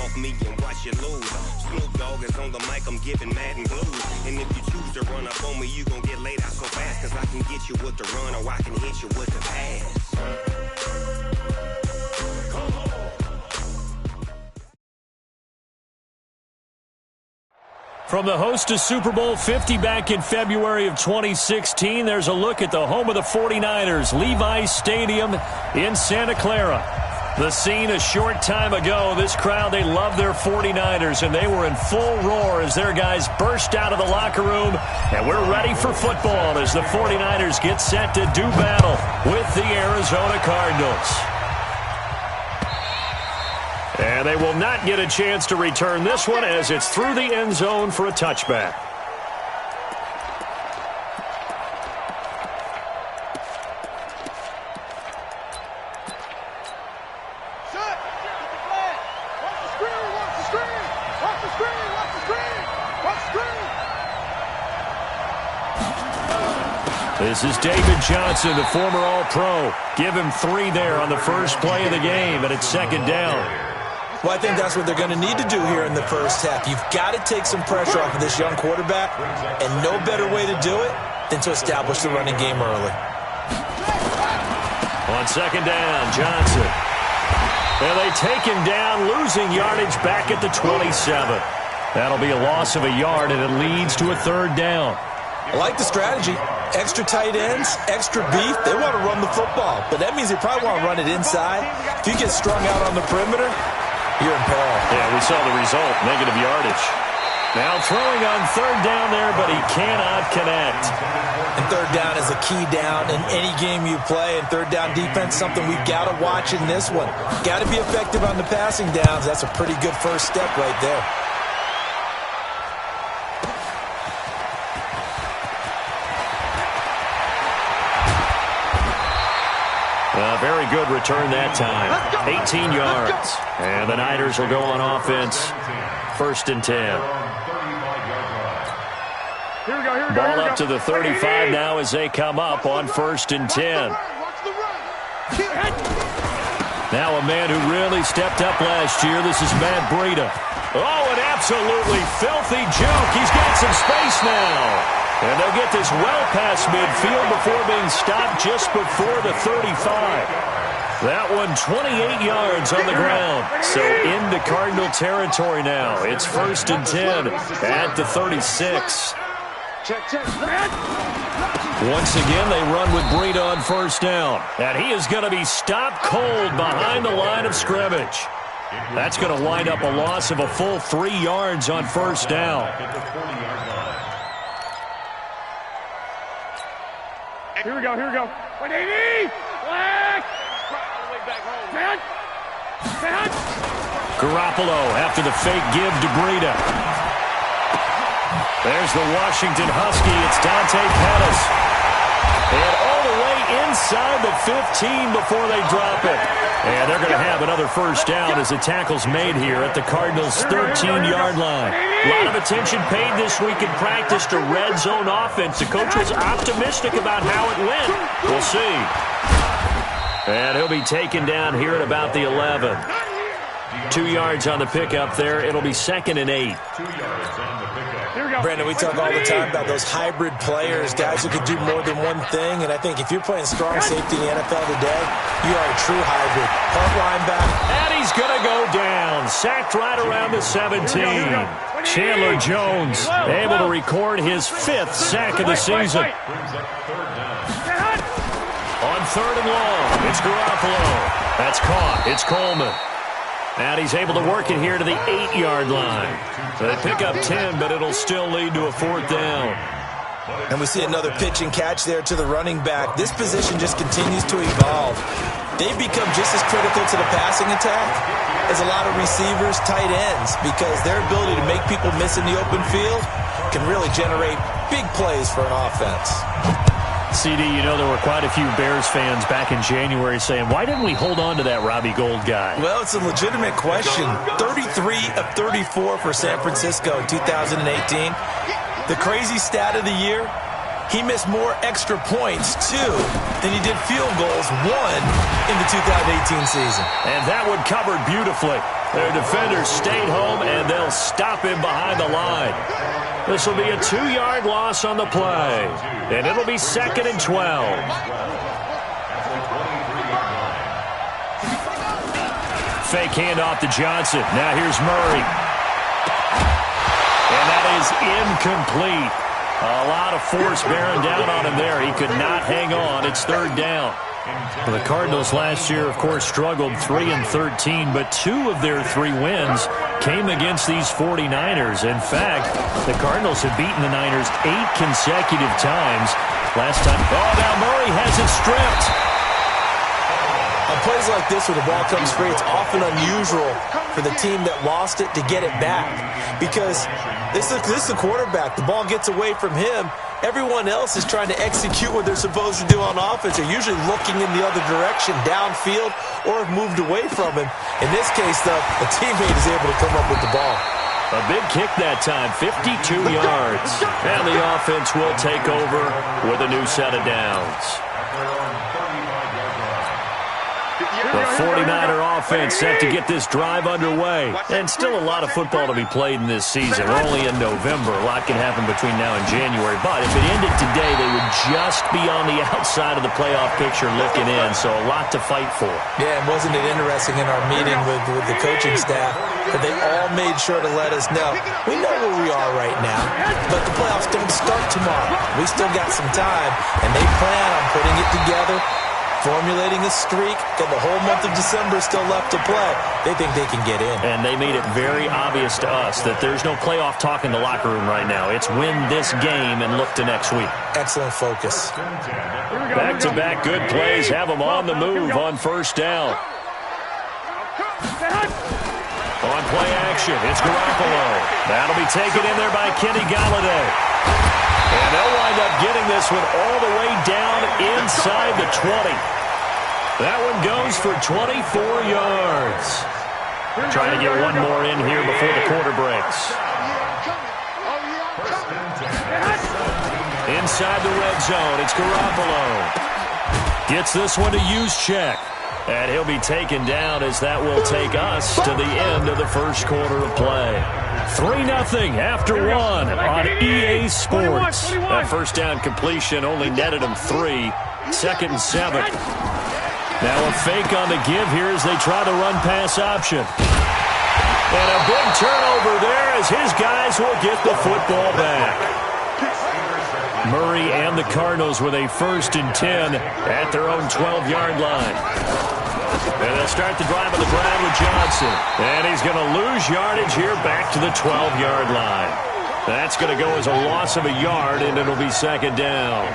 off me and watch you lose. Snoop Dogg is on the mic, I'm giving Madden blues. And if you choose to run up on me, you gon' get laid out so fast. Cause I can get you with the run or I can hit you with the pass. From the host of Super Bowl 50 back in February of 2016, there's a look at the home of the 49ers, Levi's Stadium in Santa Clara. The scene a short time ago, this crowd, they love their 49ers, and they were in full roar as their guys burst out of the locker room, and we're ready for football as the 49ers get set to do battle with the Arizona Cardinals. And they will not get a chance to return this one as it's through the end zone for a touchback. This is David Johnson, the former All-Pro. Give him 3 there on the first play of the game, and it's second down. Well, I think that's what they're going to need to do here in the first half. You've got to take some pressure off of this young quarterback, and no better way to do it than to establish the running game early. On second down, Johnson. And they take him down, losing yardage back at the 27. That'll be a loss of a yard, and it leads to a third down. I like the strategy. Extra tight ends, extra beef. They want to run the football, but that means they probably want to run it inside. If you get strung out on the perimeter, you're in peril. Yeah, we saw the result, negative yardage. Now throwing on third down there, but he cannot connect. And third down is a key down in any game you play, and third down defense, something we've got to watch in this one. Got to be effective on the passing downs. That's a pretty good first step right there. Very good return that time. 18 yards. And the Niners will go on offense. First and 10. Ball up to the 35 now as they come up on first and 10. Now a man who really stepped up last year. This is Matt Breida. Oh, an absolutely filthy juke. He's got some space now. And they'll get this well past midfield before being stopped just before the 35. That one 28 yards on the ground. So into Cardinal territory now. It's first and 10 at the 36. Once again, they run with Breida on first down. And he is going to be stopped cold behind the line of scrimmage. That's going to wind up a loss of a full 3 yards on first down. Here we go, here we go. Wait, Davey! Black! Garoppolo after the fake give to Breida. There's the Washington Husky. It's Dante Pettis. And all the way inside the 15 before they drop it. And they're going to have another first down as the tackle's made here at the Cardinals' 13-yard line. A lot of attention paid this week in practice to red zone offense. The coach was optimistic about how it went. We'll see. And he'll be taken down here at about the 11. 2 yards on the pickup there. It'll be second and 8. Brandon, we talk all the time about those hybrid players, guys who can do more than one thing, and I think if you're playing strong safety in the NFL today, you are a true hybrid. Punt linebacker. And he's going to go down. Sacked right around the 17. Chandler Jones able to record his 5th sack of the season. On third and long, it's Garoppolo. That's caught. It's Coleman. And he's able to work it here to the 8-yard line. So they pick up 10, but it'll still lead to a fourth down. And we see another pitch and catch there to the running back. This position just continues to evolve. They've become just as critical to the passing attack as a lot of receivers, tight ends, because their ability to make people miss in the open field can really generate big plays for an offense. CD, you know there were quite a few Bears fans back in January saying, why didn't we hold on to that Robbie Gould guy? Well, it's a legitimate question. 33 of 34 for San Francisco in 2018. The crazy stat of the year, he missed more extra points, 2, than he did field goals, 1, in the 2018 season. And that one covered beautifully. Their defenders stayed home, and they'll stop him behind the line. This will be a 2-yard loss on the play, and it'll be 2nd and 12. Fake handoff to Johnson. Now here's Murray. And that is incomplete. A lot of force bearing down on him there. He could not hang on. It's 3rd down. Well, the Cardinals last year, of course, struggled 3-13, but 2 of their 3 wins came against these 49ers. In fact, the Cardinals have beaten the Niners 8 consecutive times. Last time, now Murray has it stripped. On plays like this where the ball comes free, it's often unusual for the team that lost it to get it back. Because this is the quarterback. The ball gets away from him. Everyone else is trying to execute what they're supposed to do on offense. They're usually looking in the other direction, downfield, or have moved away from him. In this case, though, a teammate is able to come up with the ball. A big kick that time, 52 yards. And the offense will take over with a new set of downs. The 49er offense set to get this drive underway. And still a lot of football to be played in this season. We're only in November. A lot can happen between now and January. But if it ended today, they would just be on the outside of the playoff picture looking in. So a lot to fight for. Yeah, and wasn't it interesting in our meeting with the coaching staff that they all made sure to let us know, we know where we are right now, but the playoffs don't start tomorrow. We still got some time, and they plan on putting it together, formulating a streak, got the whole month of December still left to play. They think they can get in. And they made it very obvious to us that there's no playoff talk in the locker room right now. It's win this game and look to next week. Excellent focus. Back-to-back good plays have them on the move on 1st down. On play action, it's Garoppolo. That'll be taken in there by Kenny Golladay. And they'll wind up getting this one all the way down inside the 20. That one goes for 24 yards. Trying to get one more in here before the quarter breaks. Inside the red zone, it's Garoppolo. Gets this one to Juszczyk. And he'll be taken down as that will take us to the end of the 1st quarter of play. 3-0 after 1 on EA Sports. That 1st down completion only netted him 3. 2nd and 7. Now a fake on the give here as they try the run-pass option. And a big turnover there as his guys will get the football back. Murray and the Cardinals with a 1st and 10 at their own 12-yard line. And they'll start the drive on the ground with Johnson. And he's going to lose yardage here back to the 12-yard line. That's going to go as a loss of a yard, and it'll be 2nd down.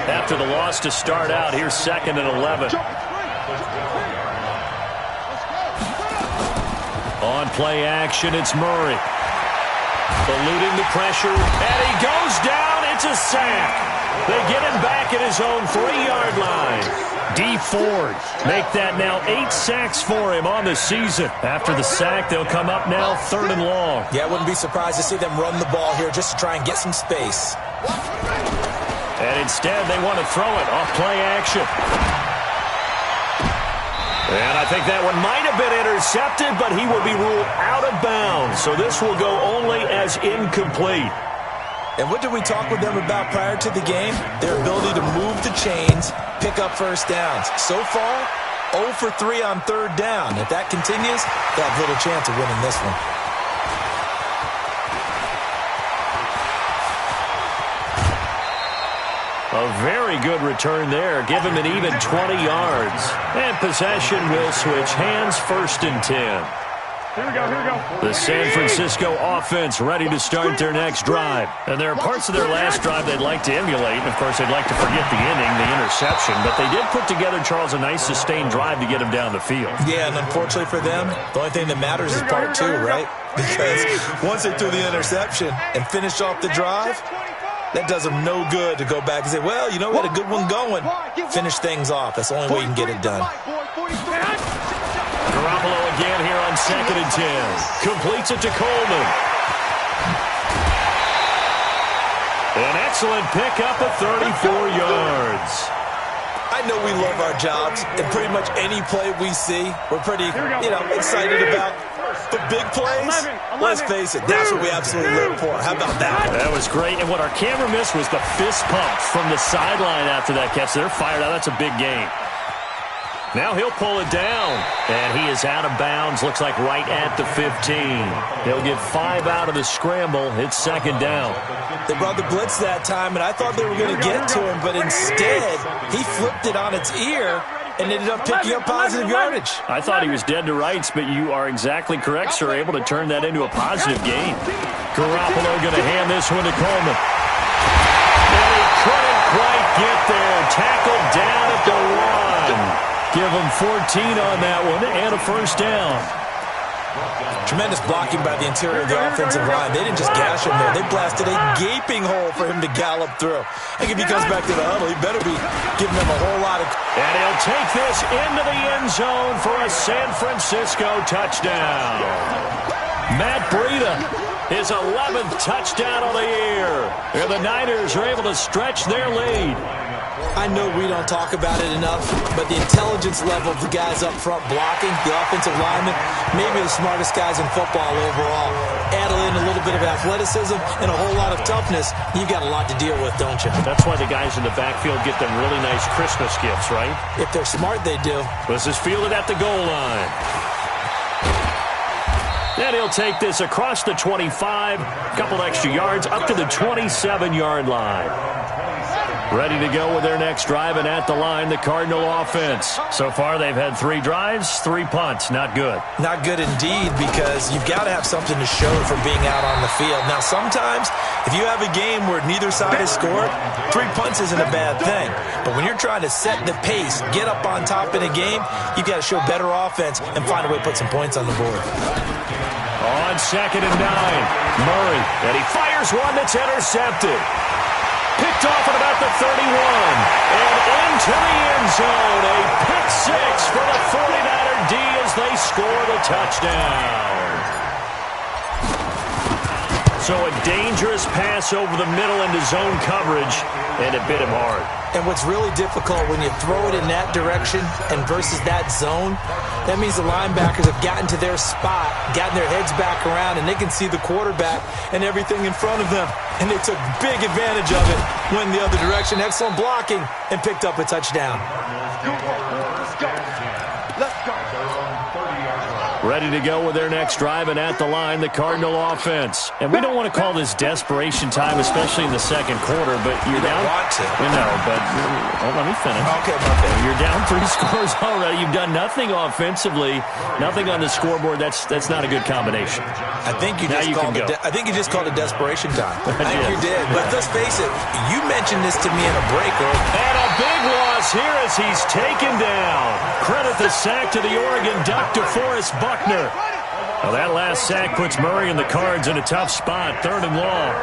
After the loss to start out, here's 2nd and 11. On play action, it's Murray. Eluding the pressure, and he goes down. It's a sack. They get him back at his own 3-yard line. D. Ford make that now 8 sacks for him on the season. After the sack, they'll come up now 3rd and long. Yeah, I wouldn't be surprised to see them run the ball here just to try and get some space. And instead, they want to throw it off play action. And I think that one might have been intercepted, but he will be ruled out of bounds. So this will go only as incomplete. And what did we talk with them about prior to the game? Their ability to move the chains, pick up 1st downs. So far, 0 for 3 on 3rd down. If that continues, they have little chance of winning this one. A very good return there. Give him an even 20 yards. And possession will switch hands, 1st and 10. Here we go. The San Francisco offense ready to start their next drive. And there are parts of their last drive they'd like to emulate. And, of course, they'd like to forget the inning, the interception. But they did put together, Charles, a nice sustained drive to get him down the field. Yeah, and unfortunately for them, the only thing that matters is part 2, right? Because once they threw the interception and finished off the drive, that does them no good to go back and say, well, you know, we had a good one going. Finish things off. That's the only way you can get it done. Garoppolo again here on 2nd and 10. Completes it to Coleman. An excellent pickup of 34 yards. I know we love our jobs, and pretty much any play we see, we're pretty, excited about. the big plays, 11. Let's face it, that's what we absolutely live for. How about that? That was great, and what our camera missed was the fist pumps from the sideline after that catch. They're fired out. That's a big game. Now he'll pull it down, and he is out of bounds. Looks like right at the 15. He'll get 5 out of the scramble. It's second down. They brought the blitz that time, and I thought they were going to get to him, but instead he flipped it on its ear and ended up picking up positive yardage. I thought he was dead to rights, but you are exactly correct, sir. Able to turn that into a positive gain. Garoppolo going to hand this one to Coleman. And he couldn't quite get there. Tackled down at the 1. Give him 14 on that one and a first down. Tremendous blocking by the interior of the offensive line. They didn't just gash him there. They blasted a gaping hole for him to gallop through. I think if he comes back to the huddle, he better be giving them a whole lot of... And he'll take this into the end zone for a San Francisco touchdown. Matt Breida, his 11th touchdown of the year. And the Niners are able to stretch their lead. I know we don't talk about it enough, but the intelligence level of the guys up front blocking, the offensive linemen, maybe the smartest guys in football overall. Add in a little bit of athleticism and a whole lot of toughness, you've got a lot to deal with, don't you? That's why the guys in the backfield get them really nice Christmas gifts, right? If they're smart, they do. This is fielded at the goal line. And he'll take this across the 25, a couple extra yards, up to the 27-yard line. Ready to go with their next drive, and at the line, the Cardinal offense. So far, they've had 3 drives, 3 punts. Not good. Not good indeed, because you've got to have something to show for being out on the field. Now, sometimes, if you have a game where neither side has scored, 3 punts isn't a bad thing. But when you're trying to set the pace, get up on top in a game, you've got to show better offense and find a way to put some points on the board. On 2nd and 9, Murray, and he fires one that's intercepted. Picked off at about the 31, and into the end zone. A pick 6 for the 49er D as they score the touchdown. So a dangerous pass over the middle into zone coverage, and it bit him hard. And what's really difficult when you throw it in that direction and versus that zone, that means the linebackers have gotten to their spot, gotten their heads back around, and they can see the quarterback and everything in front of them. And they took big advantage of it, went the other direction, excellent blocking, and picked up a touchdown. Let's go. Let's go. Ready to go with their next drive, and at the line, the Cardinal offense. And we don't want to call this desperation time, especially in the second quarter, but you're down. Want to. No, but let me finish. Okay, my bad. You're down 3 scores already. You've done nothing offensively, nothing on the scoreboard. That's not a good combination. I think you just called it desperation time. I think you did. But let's face it, you mentioned this to me in a break earlier. And a big loss here as he's taken down. Credit the sack to the Oregon Duck, DeForest Buckner. Well, that last sack puts Murray and the Cards in a tough spot. 3rd and long.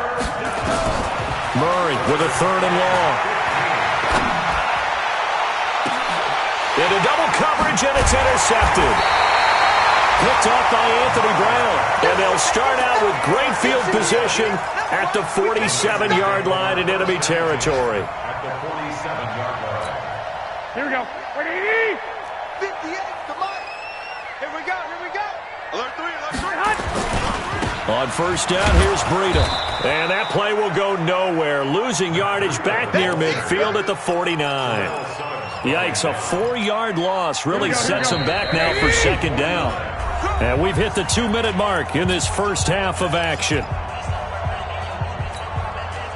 Murray with a 3rd and long. Into double coverage, and it's intercepted. Picked off by Anthony Brown. And they'll start out with great field position at the 47-yard line in enemy territory. Here we go. 58, come on. Here we go. Alert 3, On first down, here's Breida. And that play will go nowhere. Losing yardage back near midfield at the 49. Yikes, a 4-yard loss really sets them back now for second down. And we've hit the 2-minute mark in this first half of action.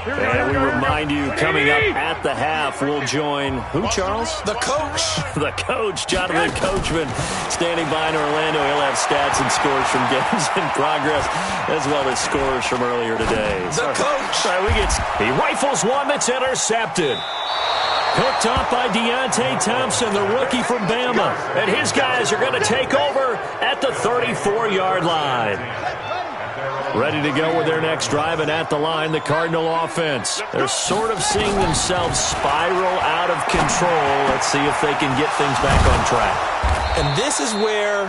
And we remind you, coming up at the half, we'll join who, Charles? The coach. The coach, Jonathan Coachman, standing by in Orlando. He'll have stats and scores from games in progress, as well as scores from earlier today. The coach. He rifles one that's intercepted. Hooked up by Deontay Thompson, the rookie from Bama. And his guys are going to take over at the 34-yard line. Ready to go with their next drive, and at the line, the Cardinal offense. They're sort of seeing themselves spiral out of control. Let's see if they can get things back on track. And this is where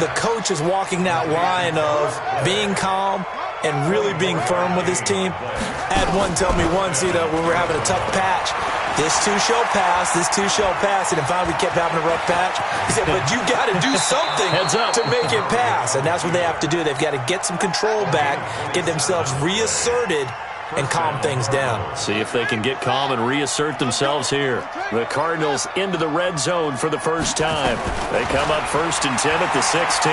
the coach is walking that line of being calm and really being firm with his team. I had one tell me once, when we're having a tough patch, This too shall pass. This too shall pass. And finally, we kept having a rough patch. He said, but you got to do something to make it pass. And that's what they have to do. They've got to get some control back, get themselves reasserted, and calm things down. See if they can get calm and reassert themselves here. The Cardinals into the red zone for the first time. They come up 1st and 10 at the 16.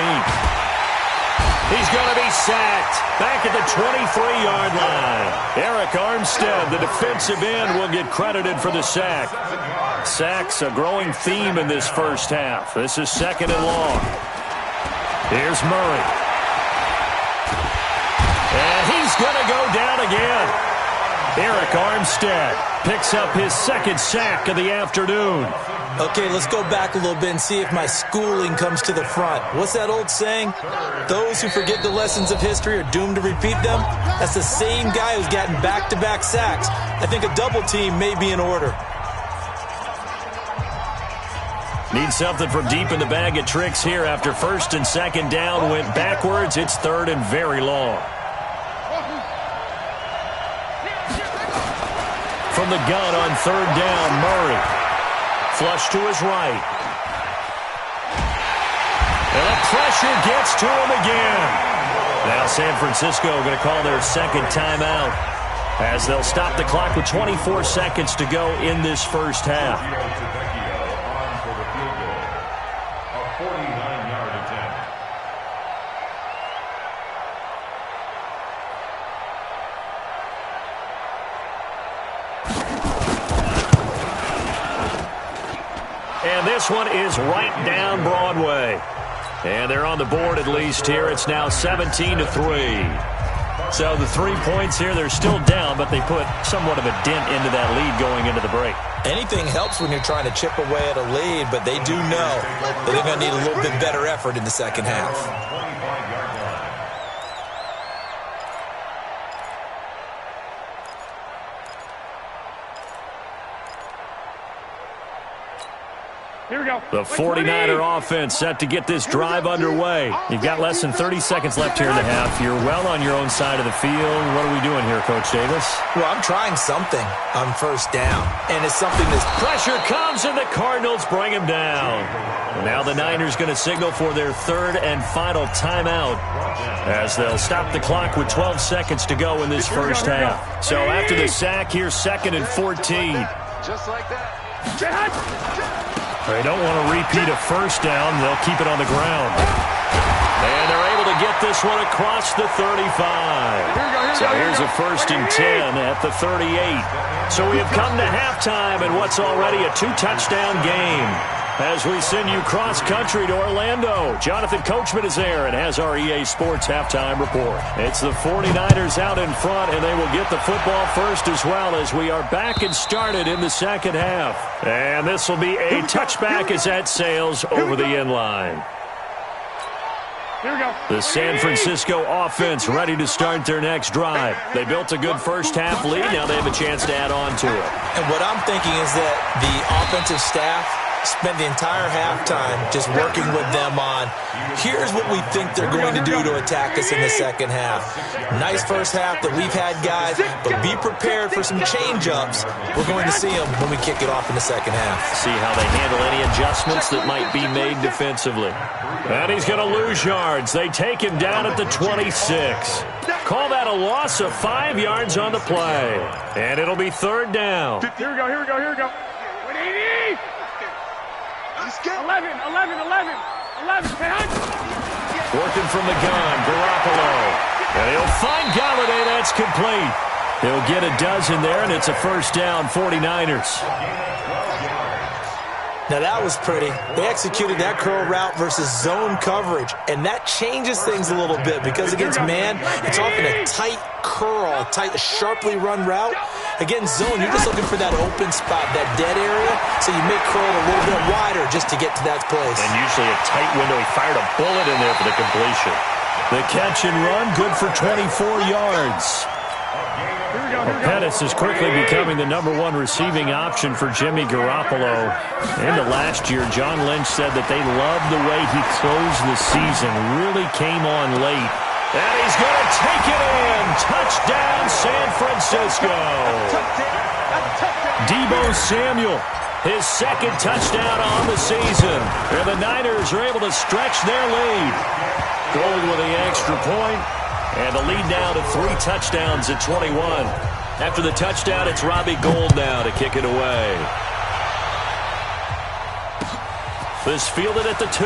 He's going to be sacked back at the 23-yard line. Eric Armstead, the defensive end, will get credited for the sack. Sacks a growing theme in this first half. This is 2nd and long. Here's Murray. And he's going to go down again. Eric Armstead picks up his 2nd sack of the afternoon. Okay, let's go back a little bit and see if my schooling comes to the front. What's that old saying? Those who forget the lessons of history are doomed to repeat them. That's the same guy who's gotten back-to-back sacks. I think a double team may be in order. Need something from deep in the bag of tricks here after 1st and 2nd down went backwards. It's 3rd and very long. From the gun on 3rd down, Murray. Flush to his right. And the pressure gets to him again. Now San Francisco going to call their 2nd timeout as they'll stop the clock with 24 seconds to go in this first half. And this one is right down Broadway. And they're on the board at least here. It's now 17-3. So the 3 points here, they're still down, but they put somewhat of a dent into that lead going into the break. Anything helps when you're trying to chip away at a lead, but they do know that they're going to need a little bit better effort in the second half. Here we go. The 49er offense set to get this drive underway. You've got less than 30 seconds left here in the half. You're well on your own side of the field. What are we doing here, Coach Davis? Well, I'm trying something on 1st down, and it's something that's... Pressure comes, and the Cardinals bring him down. Now the Niners going to signal for their 3rd and final timeout as they'll stop the clock with 12 seconds to go in this first half. So after the sack, here's 2nd and 14. Just like that. They don't want to repeat a 1st down. They'll keep it on the ground. And they're able to get this one across the 35. So here's a 1st and 10 at the 38. So we have come to halftime in what's already a 2-touchdown game. As we send you cross-country to Orlando, Jonathan Coachman is there and has our EA Sports halftime report. It's the 49ers out in front, and they will get the football first as well as we are back and started in the second half. And this will be a touchback as that sails over the end line. Here we go. The San Francisco offense ready to start their next drive. They built a good first half lead. Now they have a chance to add on to it. And what I'm thinking is that the offensive staff spent the entire halftime just working with them on, here's what we think they're going to do to attack us in the second half. Nice first half that we've had, guys, but be prepared for some change-ups. We're going to see them when we kick it off in the second half. See how they handle any adjustments that might be made defensively. And he's going to lose yards. They take him down at the 26. Call that a loss of 5 yards on the play. And it'll be 3rd down. Here we go, here we go, here we go. 11. Working from the gun, Garoppolo. And he'll find Galladay. That's complete. He'll get a dozen there, and it's a 1st down, 49ers. Now that was pretty. They executed that curl route versus zone coverage, and that changes things a little bit because against man, it's often a tight curl, a tight, sharply run route. Against zone, you're just looking for that open spot, that dead area, so you make curl a little bit wider just to get to that place. And usually a tight window. He fired a bullet in there for the completion. The catch and run, good for 24 yards. Pettis is quickly becoming the #1 receiving option for Jimmy Garoppolo. Into last year, John Lynch said that they loved the way he closed the season, really came on late. And he's going to take it in. Touchdown, San Francisco. Deebo Samuel, his second touchdown on the season. And the Niners are able to stretch their lead. Gold with the extra point, and the lead now to 3 touchdowns at 21. After the touchdown, it's Robbie Gould now to kick it away. This fielded at the 2.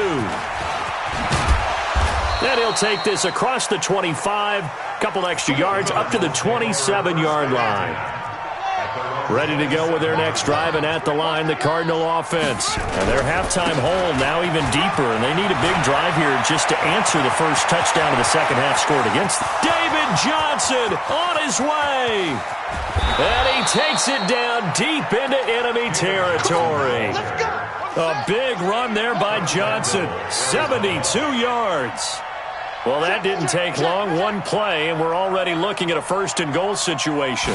Then he'll take this across the 25, couple extra yards up to the 27-yard line. Ready to go with their next drive, and at the line, the Cardinal offense. And their halftime hole now even deeper, and they need a big drive here just to answer the first touchdown of the second half scored against them. David Johnson on his way. And he takes it down deep into enemy territory. A big run there by Johnson, 72 yards. Well, that didn't take long, one play, and we're already looking at a first-and-goal situation.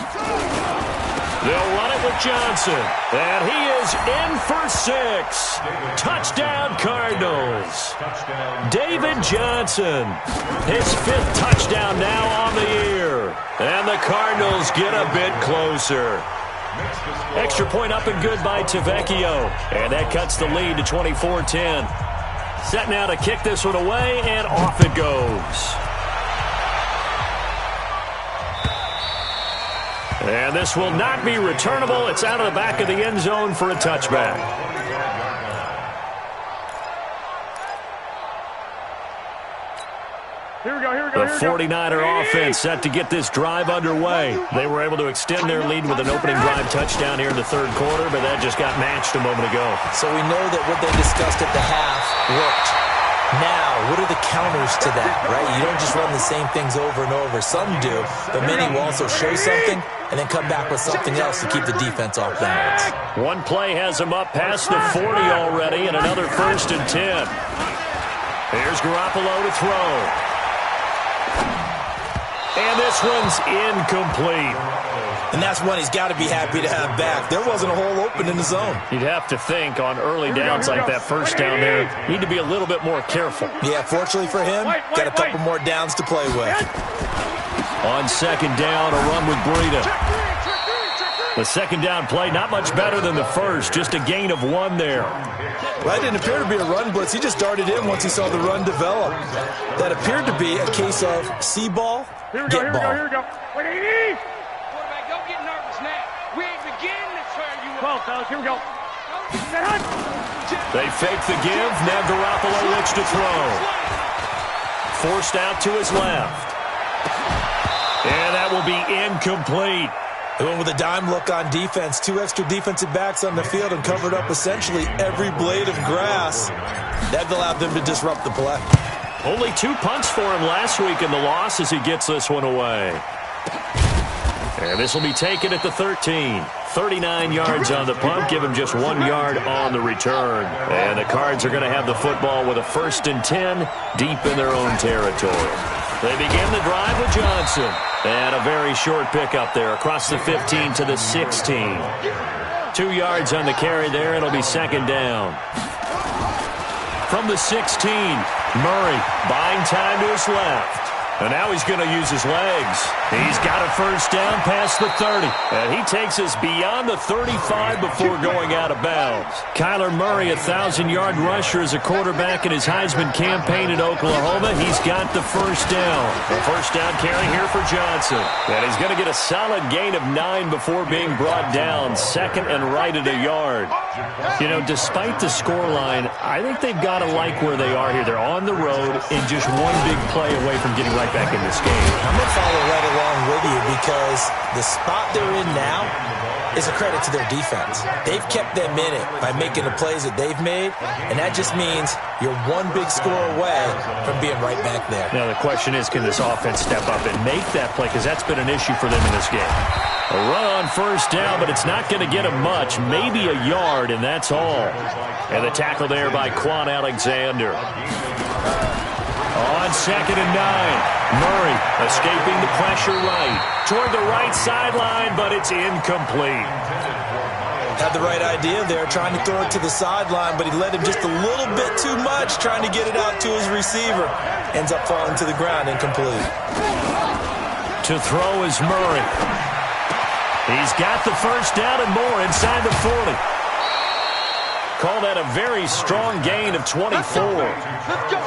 They'll run it with Johnson, and he is in for 6. Touchdown, Cardinals. David Johnson, his 5th touchdown now on the year, and the Cardinals get a bit closer. Extra point up and good by Tavecchio, and that cuts the lead to 24-10. Set now to kick this one away, and off it goes. And this will not be returnable. It's out of the back of the end zone for a touchback. The 49er offense set to get this drive underway. They were able to extend their lead with an opening drive touchdown here in the third quarter, but that just got matched a moment ago. So we know that what they discussed at the half worked. Now, what are the counters to that, right? You don't just run the same things over and over. Some do, but many will also show something and then come back with something else to keep the defense off balance. One play has them up past the 40 already, and another 1st and 10. Here's Garoppolo to throw. And this one's incomplete. And that's one he's got to be happy to have back. There wasn't a hole open in the zone. You'd have to think on early downs like that first down there, need to be a little bit more careful. Yeah, fortunately for him, got a couple more downs to play with. On second down, a run with Breida. The second down play, not much better than the first, just a gain of 1 there. Well, that didn't appear to be a run blitz. He just darted in once he saw the run develop. That appeared to be a case of see ball, get ball. Here we go. Quarterback, don't get nervous now. We ain't beginning to tear you up. 12, fellas, here we go. They fake the give. Now Garoppolo looks to throw. Forced out to his left. And that will be incomplete. They went with a dime look on defense. 2 extra defensive backs on the field and covered up essentially every blade of grass. That allowed them to disrupt the play. Only 2 punts for him last week in the loss as he gets this one away. And this will be taken at the 13. 39 yards on the punt, give him just 1 yard on the return. And the Cards are going to have the football with a 1st and 10 deep in their own territory. They begin the drive with Johnson. And a very short pickup there across the 15 to the 16. 2 yards on the carry there. It'll be second down. From the 16, Murray buying time to his left. And now he's going to use his legs. He's got a first down past the 30. And he takes us beyond the 35 before going out of bounds. Kyler Murray, 1,000-yard rusher as a quarterback in his Heisman campaign at Oklahoma. He's got the first down. A first down carry here for Johnson. And he's going to get a solid gain of 9 before being brought down. Second and right at a yard. You know, despite the scoreline, I think they've got to like where they are here. They're on the road and just one big play away from getting right back in this game. I'm going to follow right along with you because the spot they're in now is a credit to their defense. They've kept them in it by making the plays that they've made, and that just means you're one big score away from being right back there. Now the question is, can this offense step up and make that play? Because that's been an issue for them in this game. A run on first down, but it's not going to get him much. Maybe a yard, and that's all. And the tackle there by Quan Alexander. On second and 9, Murray escaping the pressure right. Toward the right sideline, but it's incomplete. Had the right idea there, trying to throw it to the sideline, but he led him just a little bit too much, trying to get it out to his receiver. Ends up falling to the ground, incomplete. To throw is Murray. He's got the first down and more inside the 40. Call that a very strong gain of 24. Let's go.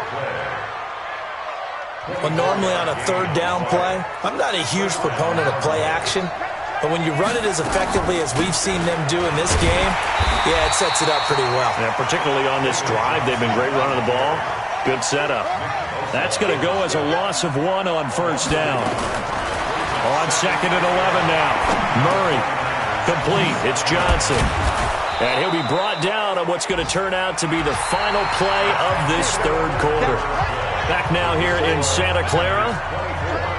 Well, normally on a third down play, I'm not a huge proponent of play action. But when you run it as effectively as we've seen them do in this game, yeah, it sets it up pretty well. Yeah, particularly on this drive, they've been great running the ball. Good setup. That's going to go as a loss of 1 on first down. On 2nd and 11 now. Murray. Complete. It's Johnson. And he'll be brought down on what's going to turn out to be the final play of this third quarter. Back now here in Santa Clara.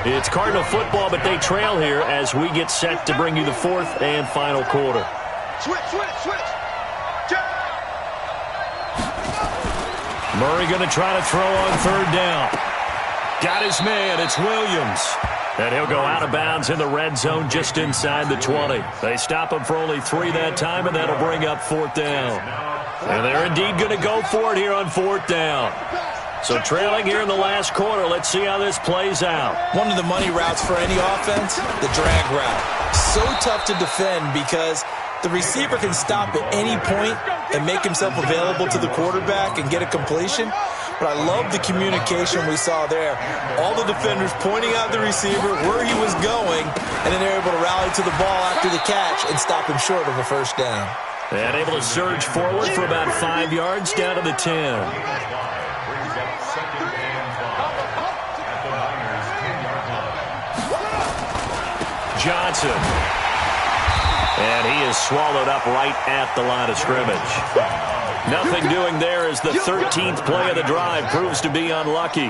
It's Cardinal football, but they trail here as we get set to bring you the fourth and final quarter. Switch. Murray going to try to throw on third down. Got his man. It's Williams. And he'll go out of bounds in the red zone just inside the 20. They stop him for only 3 that time, and that'll bring up fourth down. And they're indeed going to go for it here on fourth down. So trailing here in the last quarter, let's see how this plays out. One of the money routes for any offense, the drag route. So tough to defend because the receiver can stop at any point and make himself available to the quarterback and get a completion. But I love the communication we saw there. All the defenders pointing out the receiver, where he was going, and then they're able to rally to the ball after the catch and stop him short of a first down. And able to surge forward for about 5 yards down to the 10. Johnson. And he is swallowed up right at the line of scrimmage. Nothing doing there as the 13th play of the drive proves to be unlucky.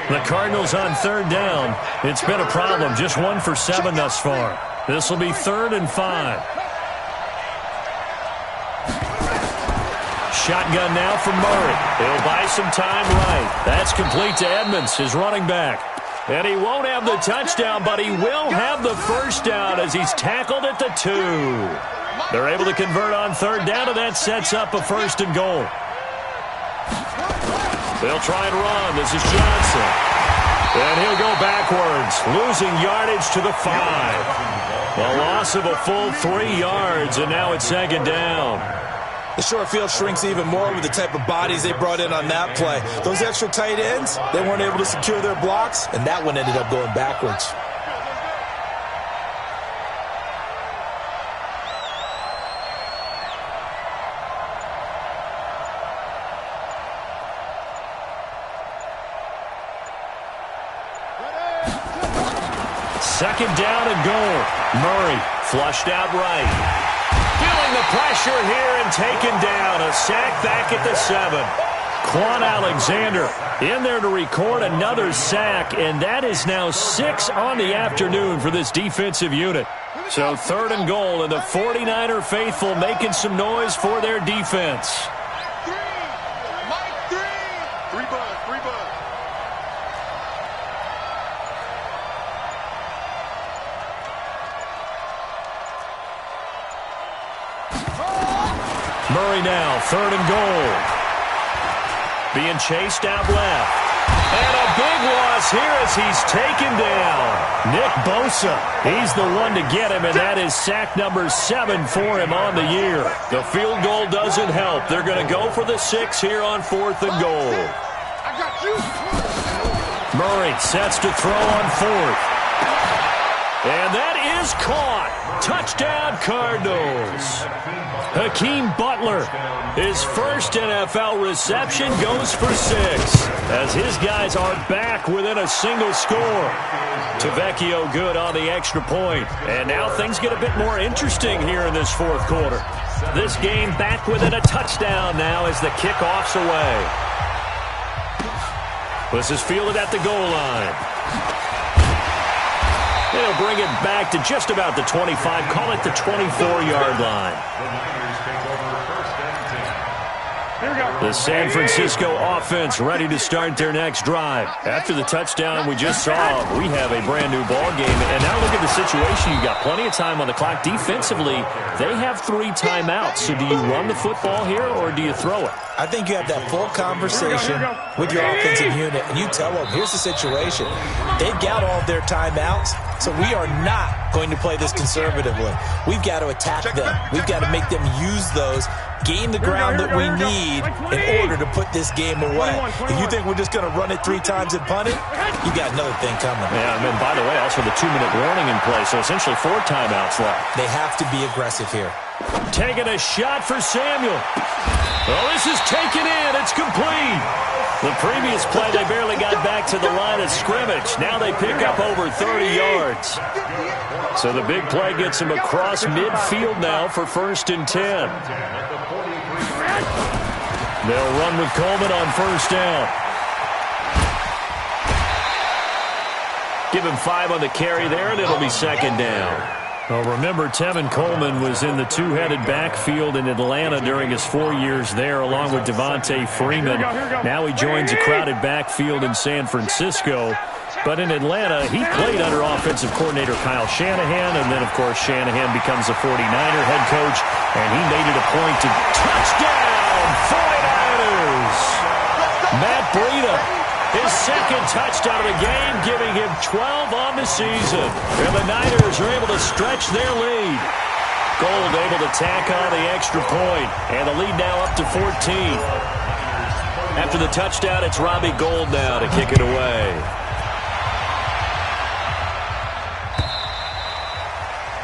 The Cardinals on third down. It's been a problem. Just 1 for 7 thus far. This will be 3rd and 5. Shotgun now from Murray. He'll buy some time right. That's complete to Edmonds, his running back. And he won't have the touchdown, but he will have the first down as he's tackled at the 2. They're able to convert on third down, and that sets up a 1st and goal. They'll try and run. This is Johnson. And he'll go backwards, losing yardage to the 5. A loss of a full 3 yards, and now it's 2nd down. The short field shrinks even more with the type of bodies they brought in on that play. Those extra tight ends, they weren't able to secure their blocks, and that one ended up going backwards. Second down and goal. Murray flushed out right. Feeling the pressure here and taken down. A sack back at the 7. Quan Alexander in there to record another sack, and that is now 6 on the afternoon for this defensive unit. So 3rd and goal, and the 49er faithful making some noise for their defense. 3. Mike 3. 3 bud. Murray now, 3rd and goal. Being chased out left. And a big loss here as he's taken down. Nick Bosa, he's the one to get him, and that is sack number 7 for him on the year. The field goal doesn't help. They're going to go for the 6 here on 4th and goal. I got you. Murray sets to throw on 4th. And that is caught. Touchdown, Cardinals. Hakeem Butler, his first NFL reception, goes for 6 as his guys are back within a single score. Tavecchio good on the extra point. And now things get a bit more interesting here in this 4th quarter. This game back within a touchdown now as the kickoff's away. This is fielded at the goal line. They'll bring it back to just about the 25, call it the 24-yard line. The San Francisco offense ready to start their next drive. After the touchdown we just saw, we have a brand new ball game. And now look at the situation. You've got plenty of time on the clock. Defensively, they have 3 timeouts. So do you run the football here or do you throw it? I think you have that full conversation with your offensive unit, and you tell them, here's the situation. They've got all of their timeouts. So we are not going to play this conservatively. We've got to attack them. We've got to make them use those, gain the ground that we need in order to put this game away. If you think we're just going to run it 3 times and punt it, you got another thing coming. Yeah, and by the way, also the 2-minute warning in play, so essentially 4 timeouts left. They have to be aggressive here. Taking a shot for Samuel. Well, this is taken in. It's complete. The previous play, they barely got back to the line of scrimmage. Now they pick up over 30 yards. So the big play gets them across midfield now for 1st and 10. They'll run with Coleman on 1st down. Give him 5 on the carry there, and it'll be 2nd down. Well, remember, Tevin Coleman was in the 2-headed backfield in Atlanta during his 4 years there, along with Devontae Freeman. Now he joins a crowded backfield in San Francisco. But in Atlanta, he played under offensive coordinator Kyle Shanahan, and then, of course, Shanahan becomes a 49er head coach, and he made it a point to touchdown 49ers! Matt Breida. His 2nd touchdown of the game, giving him 12 on the season. And the Niners are able to stretch their lead. Gold able to tack on the extra point. And the lead now up to 14. After the touchdown, it's Robbie Gould now to kick it away.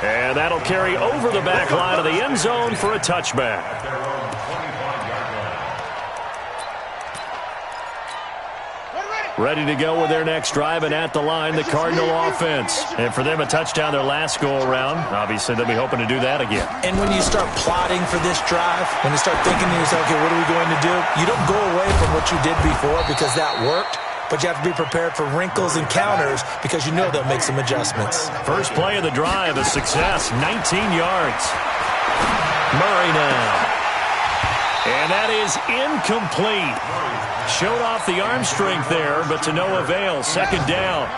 And that'll carry over the back line of the end zone for a touchback. Ready to go with their next drive, and at the line, the Cardinal offense. And for them, a touchdown their last go-around. Obviously, they'll be hoping to do that again. And when you start plotting for this drive, when you start thinking to yourself, okay, what are we going to do? You don't go away from what you did before because that worked, but you have to be prepared for wrinkles and counters because you know they'll make some adjustments. First play of the drive, a success, 19 yards. Murray now. And that is incomplete. Showed off the arm strength there, but to no avail. 2nd down.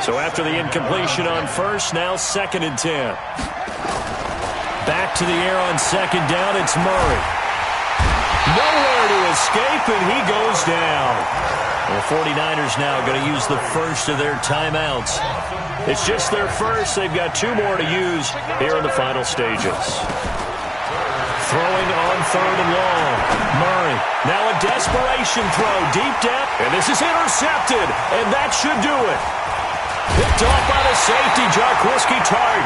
So after the incompletion on 1st, now 2nd and 10. Back to the air on 2nd down, it's Murray. Nowhere to escape, and he goes down. The 49ers now going to use the first of their timeouts. It's just their first. They've got 2 more to use here in the final stages. Throwing on 3rd and long. Murray. Now a desperation throw. Deep depth. And this is intercepted. And that should do it. Picked off by the safety, Jarquiski Tart.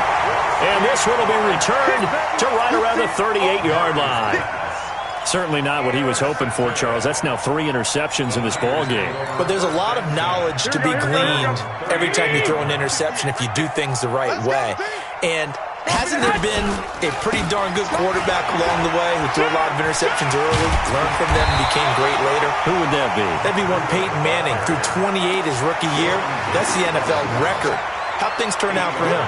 And this one will be returned to right around the 38-yard line. Certainly not what he was hoping for, Charles. That's now 3 interceptions in this ball game. But there's a lot of knowledge to be gleaned every time you throw an interception if you do things the right way. And hasn't there been a pretty darn good quarterback along the way who threw a lot of interceptions early, learned from them, and became great later? Who would that be? That'd be one Peyton Manning. Threw 28 his rookie year. That's the NFL record. How'd things turn out for him?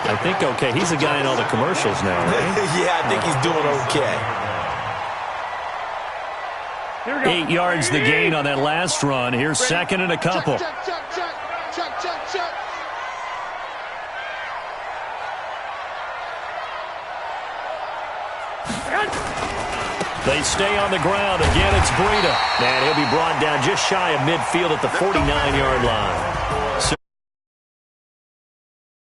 I think okay. He's a guy in all the commercials now, right? Yeah, I think he's doing okay. 8 yards the gain on that last run. Here's 2nd and a couple. They stay on the ground. Again, it's Breida. And he'll be brought down just shy of midfield at the 49-yard line.